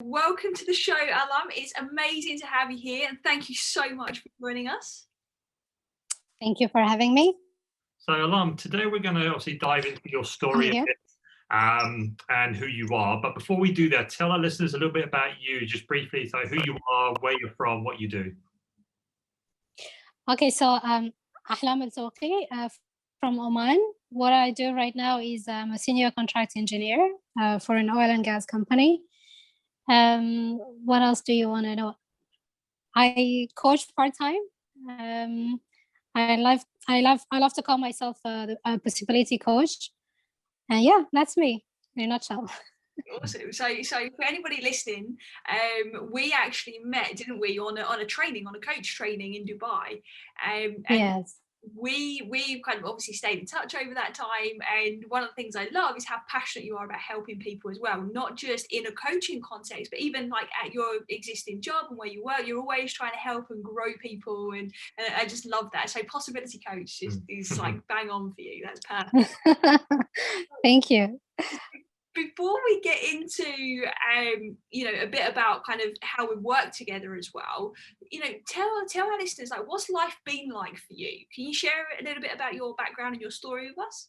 Welcome to the show, Ahlam. It's amazing to have you here, and thank you so much for joining us. Thank you for having me. So, Ahlam, today we're going to obviously dive into your story a bit, and who you are. But before we do that, tell our listeners a little bit about you, just briefly, so who you are, where you're from, what you do. Okay, so Ahlam Al Tauqi from Oman. What I do right now is I'm a senior contract engineer for an oil and gas company. What else do you want to know? I coach part-time. I love to call myself a possibility coach. And yeah, that's me in a nutshell. Awesome. So for anybody listening, we actually met, didn't we, on a coach training in Dubai. And yes. We kind of obviously stayed in touch over that time, and one of the things I love is how passionate you are about helping people as well, not just in a coaching context, but even like at your existing job and where you work, you're always trying to help and grow people, and I just love that. So possibility coach is like bang on for you. That's perfect. Thank you. Before we get into a bit about kind of how we work together as well, tell our listeners, like, what's life been like for you? Can you share a little bit about your background and your story with us?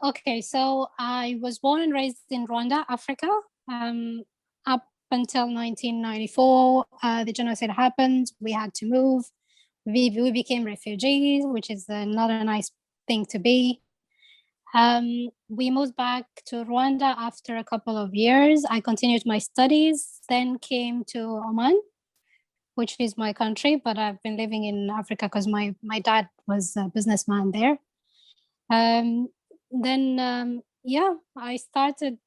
Okay, so I was born and raised in Rwanda, Africa. Up until 1994, the genocide happened. We had to move. We became refugees, which is not a nice thing to be. We moved back to Rwanda after a couple of years. I continued my studies, then came to Oman, which is my country, but I've been living in Africa because my dad was a businessman there. I started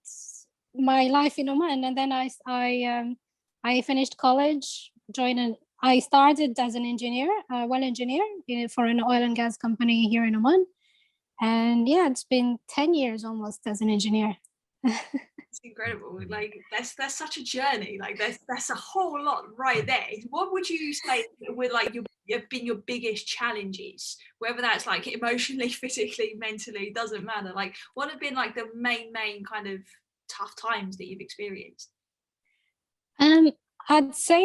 my life in Oman, and then I finished college, I started as an engineer, well engineer for an oil and gas company here in Oman. And yeah, it's been 10 years almost as an engineer. It's incredible. Like that's such a journey. Like that's a whole lot right there. What would you say with like have been your biggest challenges, whether that's like emotionally, physically, mentally, doesn't matter. Like what have been like the main kind of tough times that you've experienced? I'd say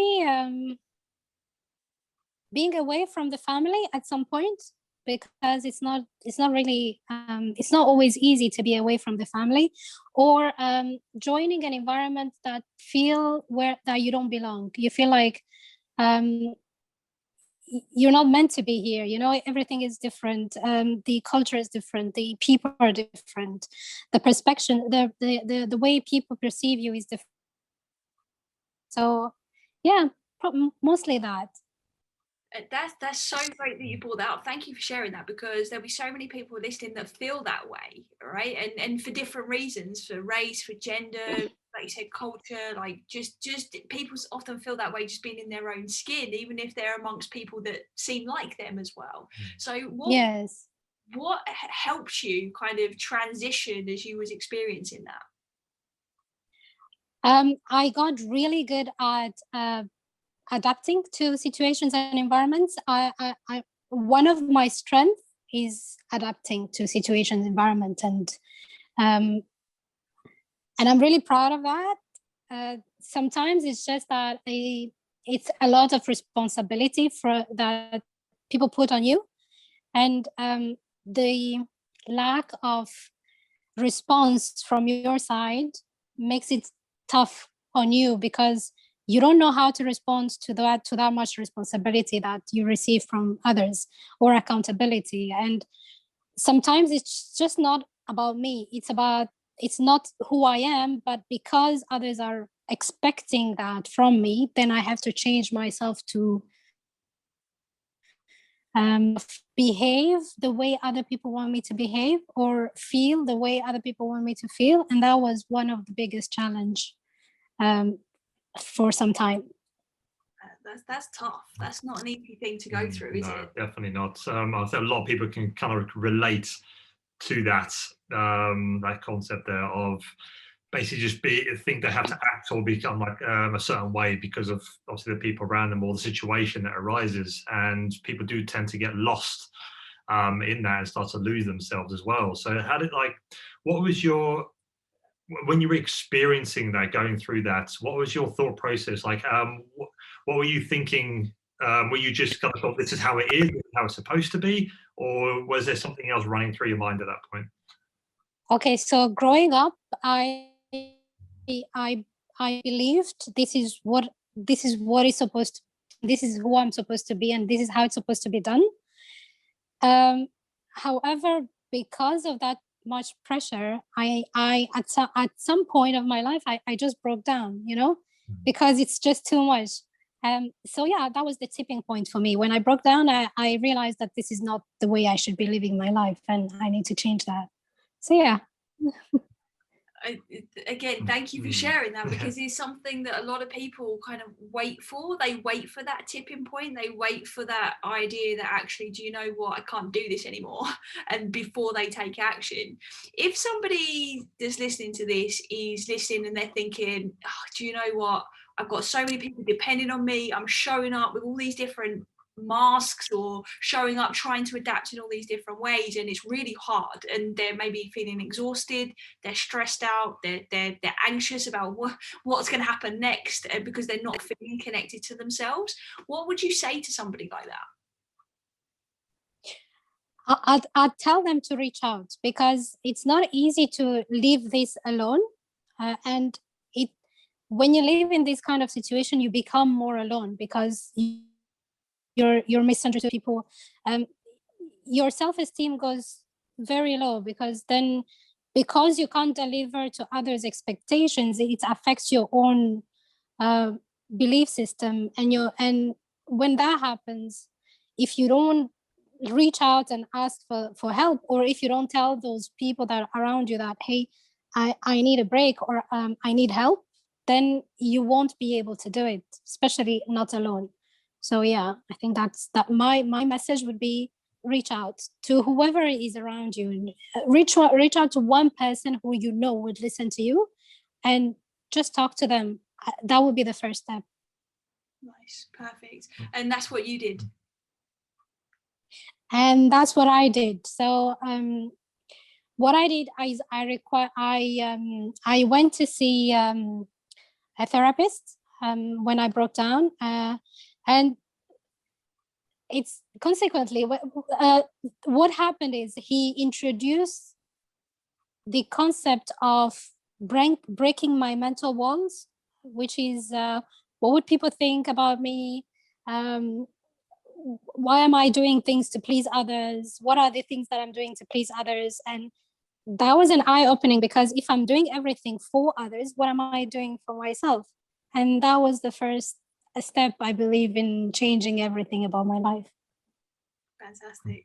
being away from the family at some point, because it's not really it's not always easy to be away from the family, or joining an environment that you don't belong. You feel like you're not meant to be here. Everything is different. The culture is different. The people are different. The perspective, the way people perceive you is different. So yeah, mostly that. That's so great that you brought that up. Thank you for sharing that, because there'll be so many people listening that feel that way, right? And for different reasons, for race, for gender, like you said, culture, like just people often feel that way just being in their own skin, even if they're amongst people that seem like them as well. So what helped you kind of transition as you was experiencing that? I got really good at adapting to situations and environments. One of my strengths is adapting to situations, environment, and I'm really proud of that. Sometimes it's just that it's a lot of responsibility that people put on you, and the lack of response from your side makes it tough on you, because you don't know how to respond to that much responsibility that you receive from others, or accountability. And sometimes it's just not about me. It's not who I am, but because others are expecting that from me, then I have to change myself to behave the way other people want me to behave, or feel the way other people want me to feel. And that was one of the biggest challenge for some time. That's tough. That's not an easy thing to go through, is it? No, definitely not. I think a lot of people can kind of relate to that concept there of basically just think they have to act or become like a certain way because of obviously the people around them or the situation that arises, and people do tend to get lost in that and start to lose themselves as well. So what was your when you were experiencing that, going through that, what was your thought process like? What were you thinking? Were you just kind of thought, this is how it is, this is how it's supposed to be, or was there something else running through your mind at that point? Okay, so growing up, I believed this is what is supposed to, this is who I'm supposed to be, and this is how it's supposed to be done. However, because of that much pressure, I at some point of my life, I just broke down, you know, because it's just too much. So yeah, that was the tipping point for me. When I broke down, I realized that this is not the way I should be living my life, and I need to change that. So yeah. Again, thank you for sharing that, because it's something that a lot of people kind of wait for. They wait for that tipping point. They wait for that idea that actually, do you know what, I can't do this anymore, and before they take action. If somebody that's listening to this is listening and they're thinking, oh, do you know what, I've got so many people depending on me, I'm showing up with all these different masks or showing up trying to adapt in all these different ways, and it's really hard, and they're maybe feeling exhausted, they're stressed out, they're anxious about what's going to happen next, because they're not feeling connected to themselves, what would you say to somebody like that? I'd tell them to reach out, because it's not easy to leave this alone, and when you live in this kind of situation, you become more alone, because you're misunderstood people. Your self-esteem goes very low, because you can't deliver to others' expectations, it affects your own belief system, and when that happens, if you don't reach out and ask for help, or if you don't tell those people that are around you that, hey, I need a break, or I need help, then you won't be able to do it, especially not alone. So yeah, I think that my message would be, reach out to whoever is around you. Reach out to one person who you know would listen to you, and just talk to them. That would be the first step. Nice, perfect. And that's what you did. And that's what I did. So what I did is I went to see a therapist when I broke down. And it's consequently what happened is he introduced the concept of breaking my mental walls, which is what would people think about me? Why am I doing things to please others? What are the things that I'm doing to please others? And that was an eye-opening, because if I'm doing everything for others, what am I doing for myself? And that was the first step, I believe, in changing everything about my life. Fantastic.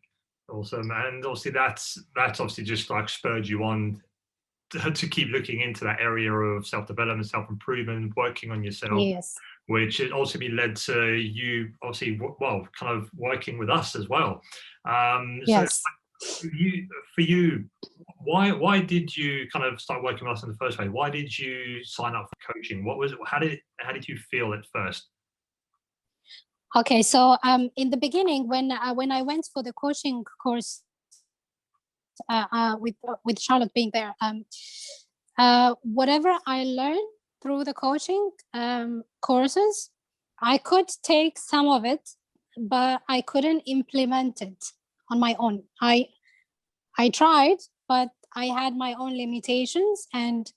Awesome. And obviously that's obviously just like spurred you on to keep looking into that area of self-development, self-improvement, working on yourself. Yes. Which also led to you obviously, well, kind of working with us as well. Yes. So for you, why did you kind of start working with us in the first place? Why did you sign up for coaching? What was it? How did you feel at first? Okay, so in the beginning, when I went for the coaching course, with Charlotte being there, whatever I learned through the coaching courses, I could take some of it, but I couldn't implement it on my own. I tried, but I had my own limitations, and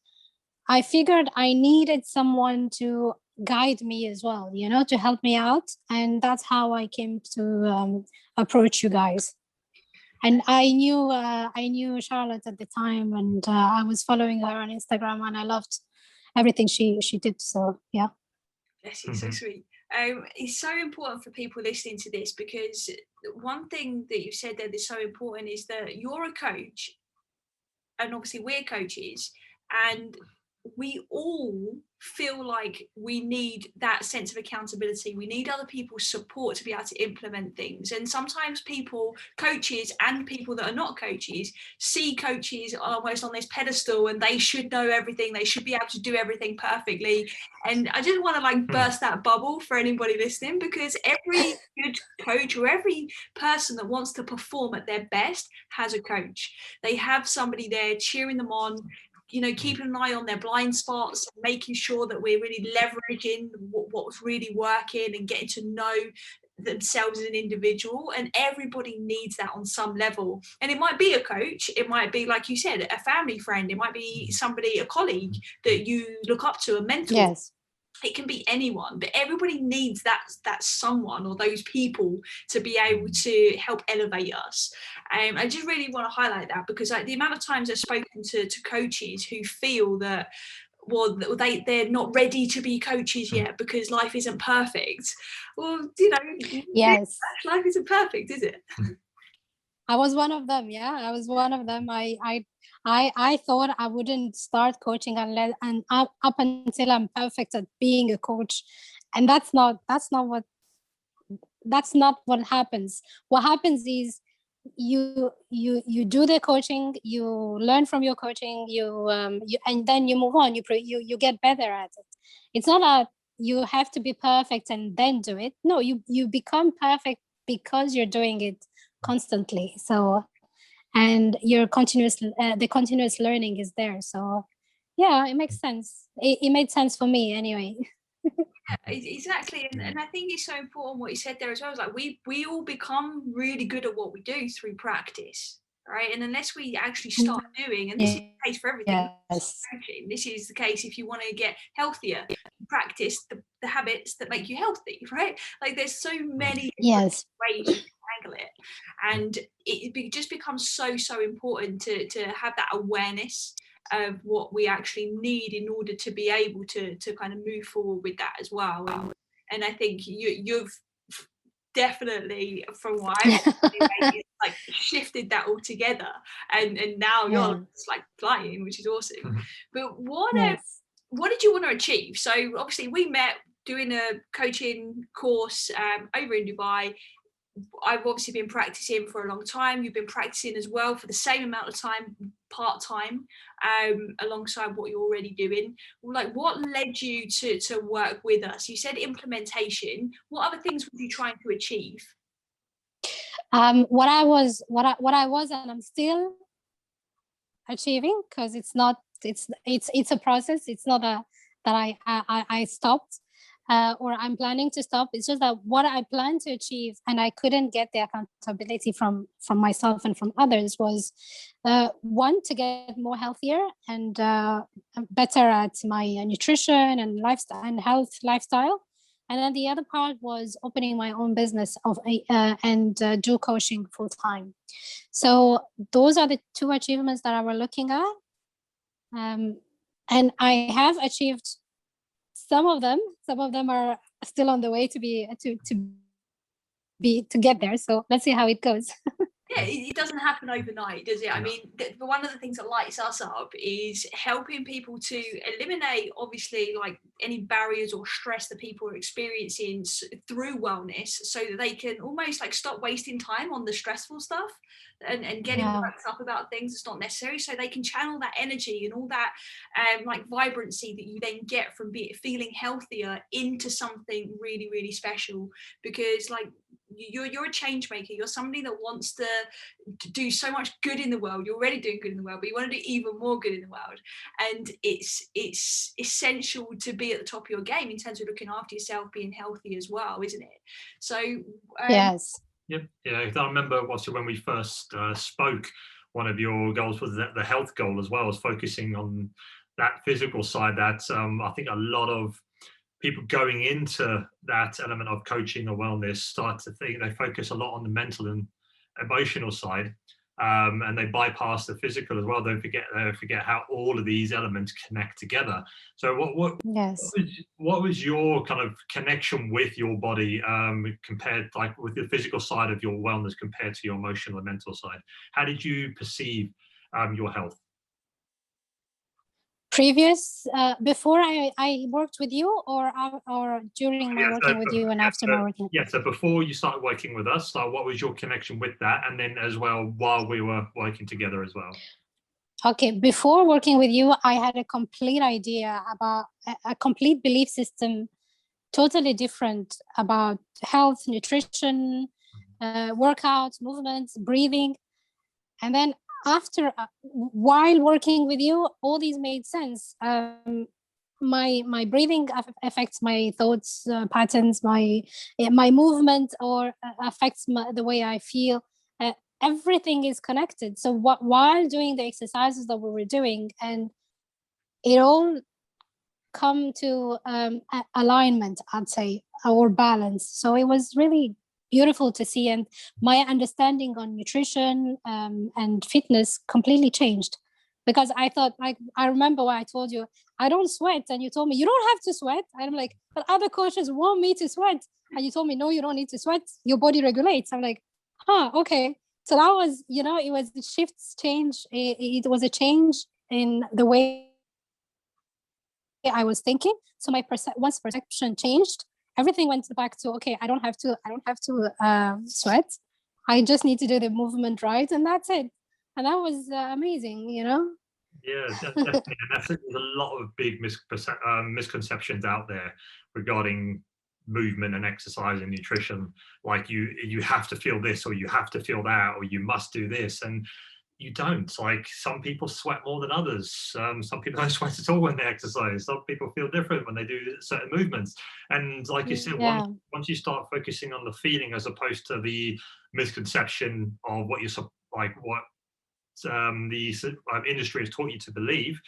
I figured I needed someone to guide me as well, you know, to help me out. And that's how I came to approach you guys. And I knew Charlotte at the time, and I was following her on Instagram, and I loved everything she did. So yeah. Yes, it's so sweet. It's so important for people listening to this, because one thing that you said there that's so important is that you're a coach, and obviously we're coaches, and we all feel like we need that sense of accountability. We need other people's support to be able to implement things. And sometimes people, coaches and people that are not coaches, see coaches almost on this pedestal, and they should know everything. They should be able to do everything perfectly. And I just want to like burst that bubble for anybody listening, because every good coach, or every person that wants to perform at their best, has a coach. They have somebody there cheering them on, keeping an eye on their blind spots, making sure that we're really leveraging what's really working and getting to know themselves as an individual. And everybody needs that on some level. And it might be a coach, it might be, like you said, a family friend, it might be somebody, a colleague that you look up to, a mentor. Yes. It can be anyone, but everybody needs that someone or those people to be able to help elevate us. I just really want to highlight that, because the amount of times I've spoken to coaches who feel that, well, they're not ready to be coaches yet because life isn't perfect. Well, Yes, life isn't perfect, is it? I was one of them. Yeah, I was one of them. I thought I wouldn't start coaching up until I'm perfect at being a coach, and that's not what happens. What happens is you do the coaching, you learn from your coaching, and then you move on. You get better at it. It's not that you have to be perfect and then do it. No, you become perfect because you're doing it constantly. So, and your the continuous learning is there. So yeah, it makes sense. It made sense for me anyway. Exactly, and I think it's so important what you said there as well. It's like we all become really good at what we do through practice, right? And unless we actually start doing, and this is the case for everything, yes. This is the case if you want to get healthier, practice the habits that make you healthy, right? Like there's so many yes ways you can handle it, and it just becomes so important to have that awareness of what we actually need in order to be able to kind of move forward with that as well. And I think you've definitely, from what I've like shifted that all together, and now you're just like flying, which is awesome. But what did you want to achieve? So obviously we met doing a coaching course over in Dubai. I've obviously been practicing for a long time. You've been practicing as well for the same amount of time, part-time, alongside what you're already doing. Like, what led you to work with us? You said implementation. What other things were you trying to achieve? What I was and I'm still achieving, because it's a process. It's not that I stopped. Or I'm planning to stop. It's just that what I planned to achieve, and I couldn't get the accountability from myself and from others, was one, to get more healthier and better at my nutrition and lifestyle and health lifestyle. And then the other part was opening my own business and do coaching full time. So those are the two achievements that I were looking at, and I have achieved some of them. Some of them are still on the way to get there. So let's see how it goes. Yeah, it doesn't happen overnight, does it? I mean, one of the things that lights us up is helping people to eliminate, obviously, like any barriers or stress that people are experiencing through wellness, so that they can almost like stop wasting time on the stressful stuff and getting worked up about things that's not necessary, so they can channel that energy and all that like vibrancy that you then get from feeling healthier into something really, really special. Because like you're a change maker, you're somebody that wants to do so much good in the world. You're already doing good in the world, but you want to do even more good in the world, and it's essential to be at the top of your game in terms of looking after yourself, being healthy as well, isn't it? So yes. Yep. Yeah, I remember when we first spoke, one of your goals was the health goal as well, as focusing on that physical side. That I think a lot of people going into that element of coaching or wellness start to think they focus a lot on the mental and emotional side, and they bypass the physical as well. Don't forget how all of these elements connect together. So what was your kind of connection with your body, compared, like with the physical side of your wellness compared to your emotional and mental side? How did you perceive your health? Before I worked with you, or during my working with you and after my working? Yeah, so before you started working with us, so what was your connection with that? And then as well, while we were working together as well. Okay, before working with you, I had a complete idea about a complete belief system, totally different about health, nutrition, workouts, movements, breathing. And then after while working with you, all these made sense. My breathing affects my thoughts patterns, my movement, or affects the way I feel. Everything is connected. So while doing the exercises that we were doing, and it all come to alignment, I'd say, or balance. So it was really beautiful to see, and my understanding on nutrition and fitness completely changed, because I thought, like, I remember what I told you, I don't sweat, and you told me you don't have to sweat, and I'm like, but other coaches want me to sweat, and you told me, no, you don't need to sweat, your body regulates. I'm like, okay. So that was, it was the shifts change. It was a change in the way I was thinking. So my once perception changed, everything went back to, okay, I don't have to sweat. I just need to do the movement right, and that's it. And that was amazing, Yeah, definitely. And there's a lot of big misconceptions out there regarding movement and exercise and nutrition. Like you have to feel this, or you have to feel that, or you must do this, and you don't. Like, some people sweat more than others. Some people don't sweat at all when they exercise. Some people feel different when they do certain movements. And like you said, once you start focusing on the feeling as opposed to the misconception of what the industry has taught you to believe,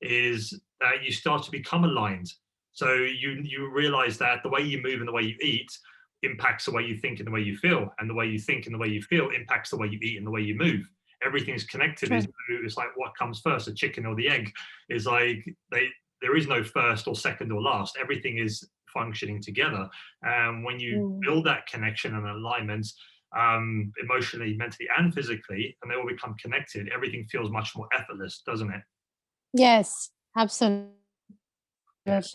is that you start to become aligned. So you realize that the way you move and the way you eat impacts the way you think and the way you feel, and the way you think and the way you feel impacts the way you eat and the way you move. Everything's connected. Sure. It's like, what comes first, the chicken or the egg? Is like there is no first or second or last. Everything is functioning together. And when you build that connection and alignment, emotionally, mentally, and physically, and they all become connected, everything feels much more effortless, doesn't it? Yes, absolutely. Yes.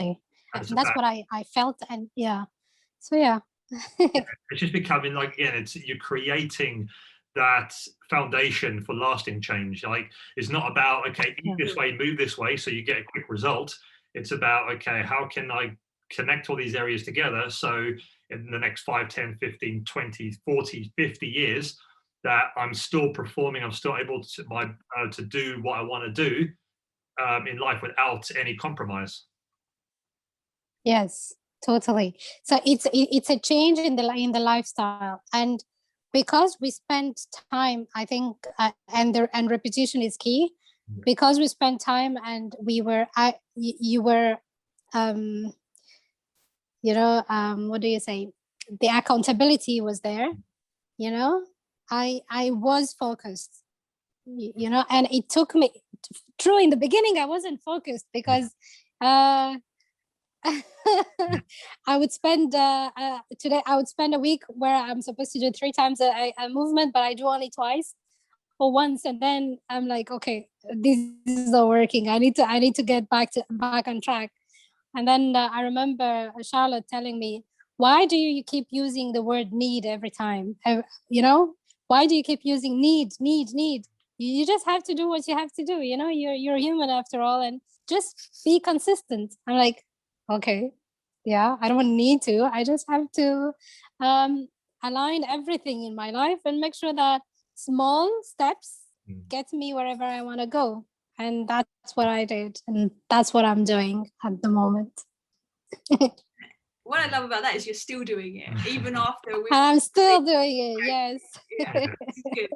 That's what I felt, and so it's just becoming, like, again, you're creating that foundation for lasting change. Like, it's not about, okay, eat this way, move this way, so you get a quick result. It's about, okay, how can I connect all these areas together, so in the next 5, 10, 15, 20, 40, 50 years, that I'm still performing, I'm still able to do what I want to do in life without any compromise. Yes, totally. So it's a change in the lifestyle, and because we spent time, I think, and repetition is key. Because we spent time, and you were, what do you say? The accountability was there. I was focused. And it took me. True, in the beginning, I wasn't focused because. I would spend today. I would spend a week where I'm supposed to do 3 times a movement, but I do only twice or once, and then I'm like, okay, this is not working. I need to get back on track. And then I remember Charlotte telling me, "Why do you keep using the word need every time? Why do you keep using need? You just have to do what you have to do. You're human after all, and just be consistent." I'm like, okay, I don't need to. I just have to align everything in my life and make sure that small steps get me wherever I want to go. And that's what I did. And that's what I'm doing at the moment. What I love about that is you're still doing it, even after. I'm still doing it, yes. Yeah, good.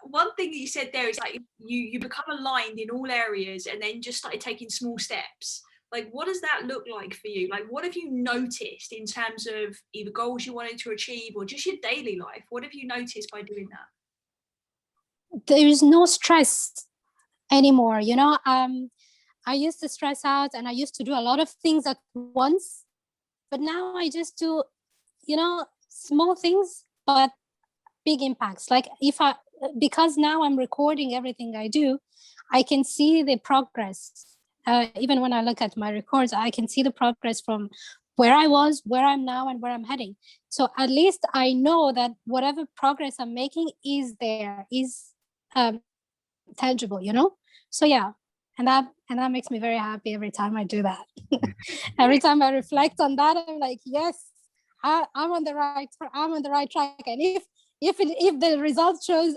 One thing that you said there is, like, you become aligned in all areas and then just started taking small steps. Like, what does that look like for you? Like, what have you noticed in terms of either goals you wanted to achieve or just your daily life? What have you noticed by doing that? There is no stress anymore. I used to stress out, and I used to do a lot of things at once. But now I just do, small things, but big impacts. Like, because now I'm recording everything I do, I can see the progress. Even when I look at my records, I can see the progress from where I was, where I'm now, and where I'm heading. So at least I know that whatever progress I'm making is tangible, So and that makes me very happy every time I do that. Every time I reflect on that, I'm like, yes, I'm on the right track. And if the result shows,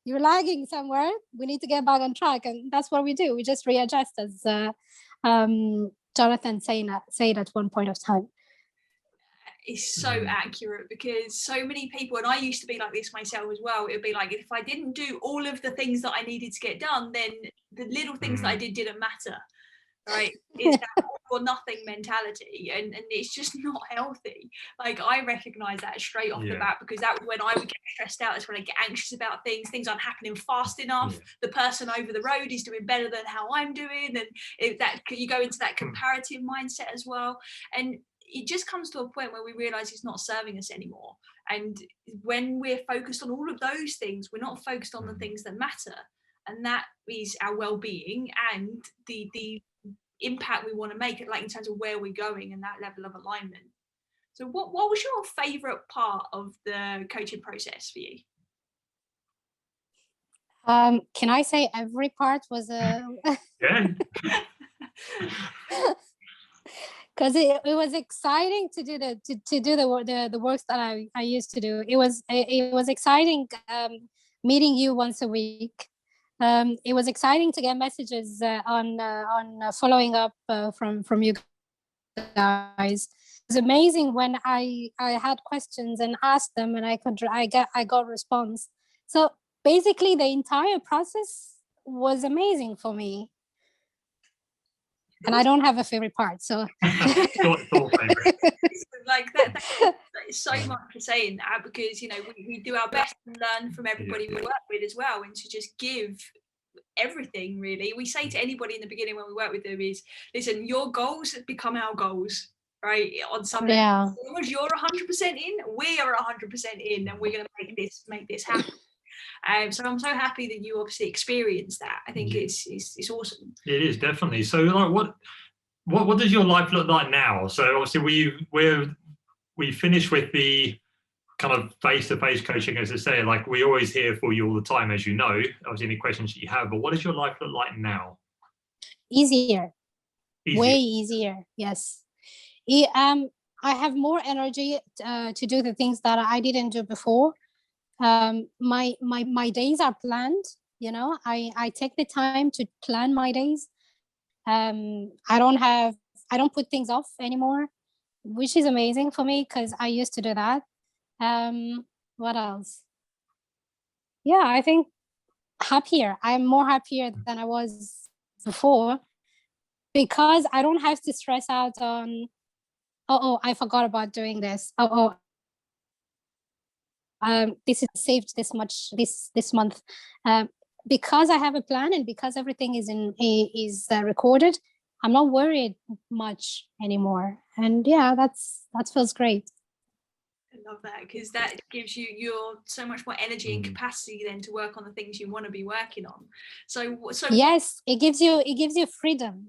you're lagging somewhere. We need to get back on track. And that's what we do. We just readjust, as Jonathan said at one point of time. Is so accurate, because so many people, and I used to be like this myself as well, it would be like, if I didn't do all of the things that I needed to get done, then the little things that I did didn't matter, right? It's that all or nothing mentality, and it's just not healthy. Like, I recognize that straight off the bat, because that was when I would get stressed out. That's when I get anxious about things aren't happening fast enough. The person over the road is doing better than how I'm doing, and that you go into that comparative mindset as well. And it just comes to a point where we realize it's not serving us anymore. And when we're focused on all of those things, we're not focused on the things that matter. And that is our well-being and the impact we want to make, like in terms of where we're going and that level of alignment. So what was your favorite part of the coaching process for you? Can I say every part was a because it was exciting to do the works that I used to do. It was exciting meeting you once a week. It was exciting to get messages on following up from you guys. It was amazing when I had questions and asked them, and I got response. So basically, the entire process was amazing for me. And I don't have a favorite part, so like that is so much for saying that, because we do our best to learn from everybody we work with as well, and to just give everything. Really, we say to anybody in the beginning when we work with them is, listen, your goals become our goals, right? On some level, as long as you're 100% in, we are 100% in, and we're going to make this happen. So I'm so happy that you obviously experienced that. I think it's awesome. It is, definitely. So like, what does your life look like now? So obviously we finished with the kind of face-to-face coaching, as I say. Like, we're always here for you all the time, as you know. Obviously, any questions that you have, but what does your life look like now? Easier. Way easier. Yes. I have more energy to do the things that I didn't do before. My days are planned. I take the time to plan my days. I don't put things off anymore, which is amazing for me, because I used to do that. What else? Yeah, I think happier. I'm more happier than I was before, because I don't have to stress out on, I forgot about doing this. This is saved this much this month, because I have a plan, and because everything is recorded. I'm not worried much anymore, and that feels great. I love that, because that gives you so much more energy and capacity then to work on the things you want to be working on. So yes, it gives you freedom,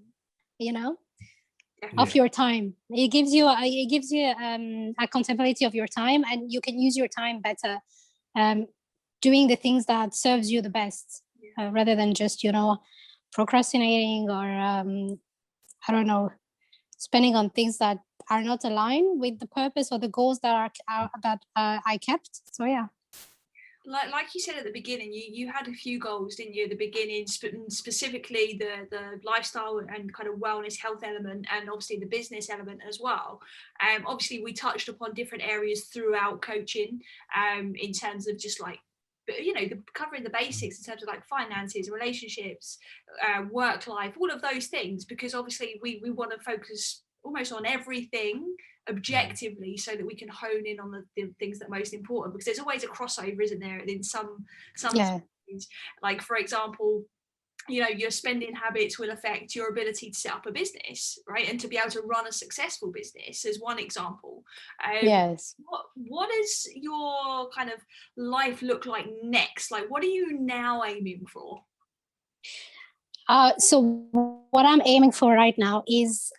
of your time. It gives you accountability of your time, and you can use your time better, doing the things that serves you the best, rather than just procrastinating, or I don't know, spending on things that are not aligned with the purpose or the goals that I kept. So yeah. Like you said at the beginning, you had a few goals, didn't you, at the beginning, specifically the lifestyle and kind of wellness, health element, and obviously the business element as well. Obviously, we touched upon different areas throughout coaching, in terms of just like, covering the basics in terms of like finances, relationships, work life, all of those things, because obviously we want to focus almost on everything objectively, so that we can hone in on the things that are most important, because there's always a crossover, isn't there, in some things. Like, for example, your spending habits will affect your ability to set up a business, right, and to be able to run a successful business, as one example. Yes. What does your kind of life look like next? Like, what are you now aiming for? So what I'm aiming for right now is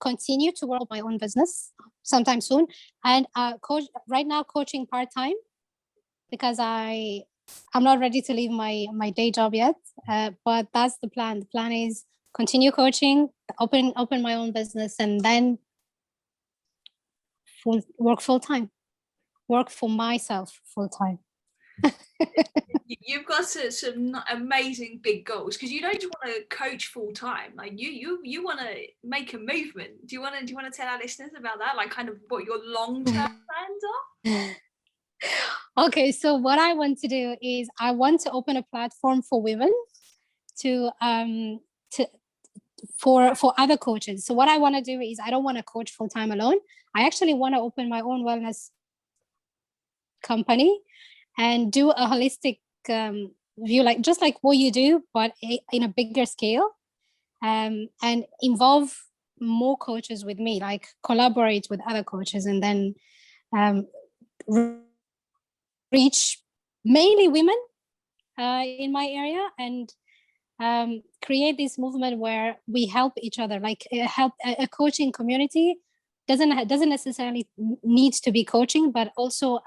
continue to work on my own business sometime soon, and coaching part-time, because I'm not ready to leave my day job yet, but that's the plan. The plan is continue coaching, open my own business, and then work full-time, work for myself full-time. You've got some amazing big goals, because you don't just want to coach full time. Like you want to make a movement. Do you want to tell our listeners about that? Like kind of what your long-term plans are? Okay, so what I want to do is I want to open a platform for women to for other coaches. So what I want to do is I don't want to coach full time alone. I actually want to open my own wellness company and do a holistic view, like just like what you do, but in a bigger scale, and involve more coaches with me, like collaborate with other coaches, and then reach mainly women in my area, and create this movement where we help each other, like help a coaching community doesn't necessarily need to be coaching, but also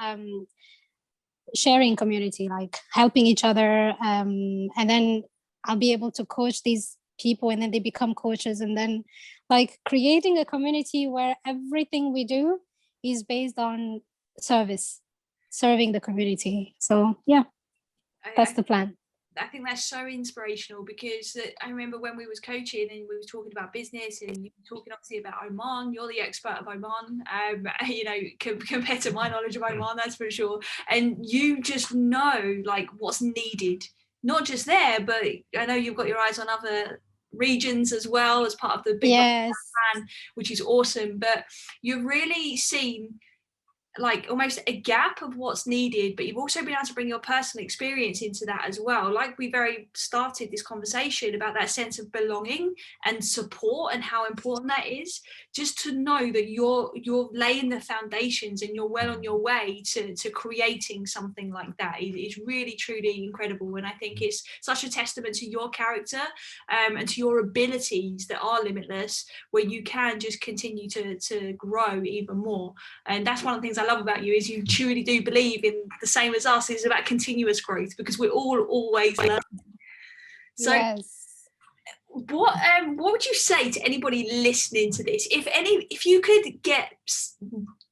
sharing community, like helping each other, and then I'll be able to coach these people, and then they become coaches, and then like creating a community where everything we do is based on serving the community. So yeah, that's the plan. I think that's so inspirational, because I remember when we was coaching and we were talking about business, and you were talking obviously about Oman. You're the expert of Oman, you know, compared to my knowledge of Oman, that's for sure. And you just know like what's needed, not just there, but I know you've got your eyes on other regions as well as part of the big plan, which is awesome. But you've really seen like almost a gap of what's needed, but you've also been able to bring your personal experience into that as well. Like we very started this conversation about that sense of belonging and support and how important that is. Just to know that you're laying the foundations and you're well on your way to creating something like that is really truly incredible. And I think it's such a testament to your character and to your abilities that are limitless, where you can just continue to grow even more. And that's one of the things I love about you, is you truly do believe in the same as us, is about continuous growth, because we're all always learning. So yes. What would you say to anybody listening to this, if you could get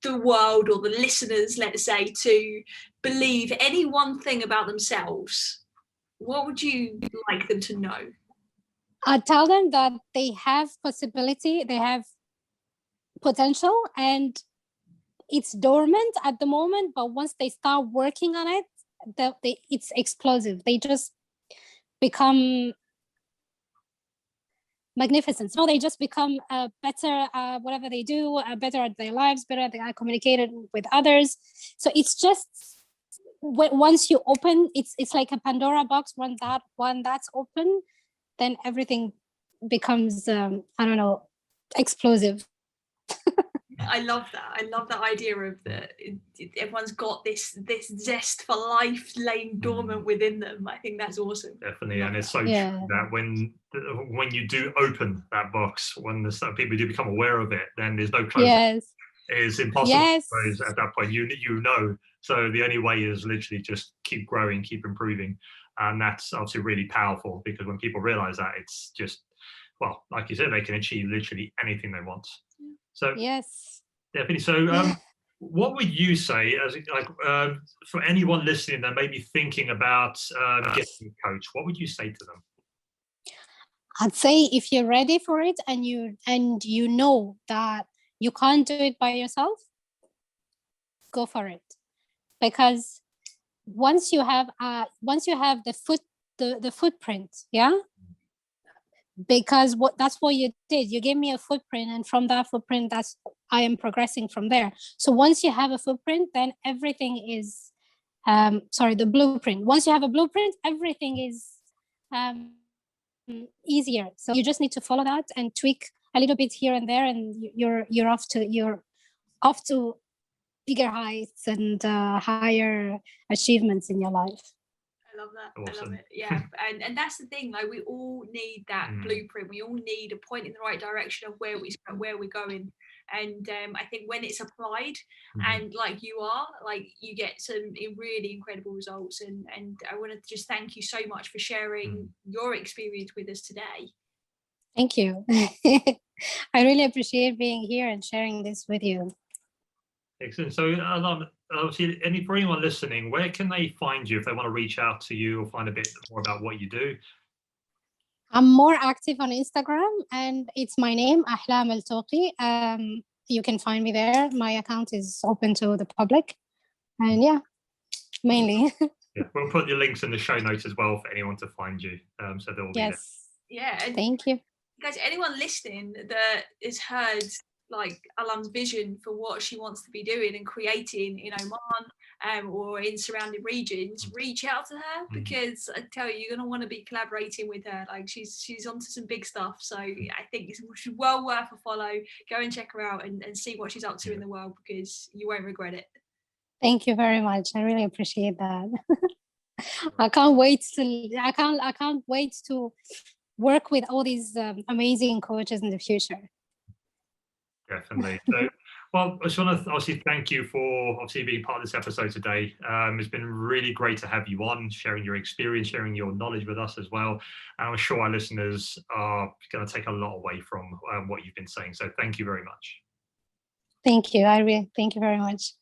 the world, or the listeners, let's say, to believe any one thing about themselves, what would you like them to know? I'd tell them that they have possibility, they have potential, and it's dormant at the moment, but once they start working on it, it's explosive. They just become magnificent. So they just become better, whatever they do, better at their lives, better at their communicating with others. So it's just, once you open, it's like a Pandora box. When that's open, then everything becomes, explosive. I love that. I love that idea of that everyone's got this zest for life laying dormant within them. I think that's awesome. Definitely, and it's so true that when you do open that box, when some people do become aware of it, then there's no closing. Yes. It's impossible to close at that point. You know. So the only way is literally just keep growing, keep improving, and that's obviously really powerful, because when people realize that, it's just, well, like you said, they can achieve literally anything they want. So yes, definitely. So what would you say, as for anyone listening that may be thinking about getting a coach, what would you say to them? I'd say if you're ready for it, and you know that you can't do it by yourself, go for it. Because once you have the footprint, because that's what you did. You gave me a footprint, and from that footprint, I am progressing from there. So once you have a footprint, then everything is the blueprint. Once you have a blueprint, everything is easier. So you just need to follow that and tweak a little bit here and there, and you're off to bigger heights and higher achievements in your life. I love that. Awesome. I love it. Yeah. and that's the thing, like we all need that blueprint. We all need a point in the right direction of where we're going. And I think when it's applied and like you are, like you get some really incredible results. And I want to just thank you so much for sharing your experience with us today. Thank you. I really appreciate being here and sharing this with you. Excellent. So obviously, for anyone listening, where can they find you if they want to reach out to you or find a bit more about what you do? I'm more active on Instagram, and it's my name, Ahlam Al Tauqi. You can find me there. My account is open to the public, and yeah, mainly. Yeah, we'll put the links in the show notes as well for anyone to find you. So they'll be there. Yes. Yeah. And Thank you. guys, anyone listening that has heard like Ahlam's vision for what she wants to be doing and creating in Oman or in surrounding regions, reach out to her, because I tell you, you're going to want to be collaborating with her. Like she's onto some big stuff. So I think it's well worth a follow. Go and check her out and see what she's up to in the world, because you won't regret it. Thank you very much. I really appreciate that. I can't wait to work with all these amazing coaches in the future. Definitely. So, well, I just want to obviously thank you for obviously being part of this episode today. It's been really great to have you on, sharing your experience, sharing your knowledge with us as well. And I'm sure our listeners are going to take a lot away from what you've been saying. So thank you very much. Thank you. Thank you very much.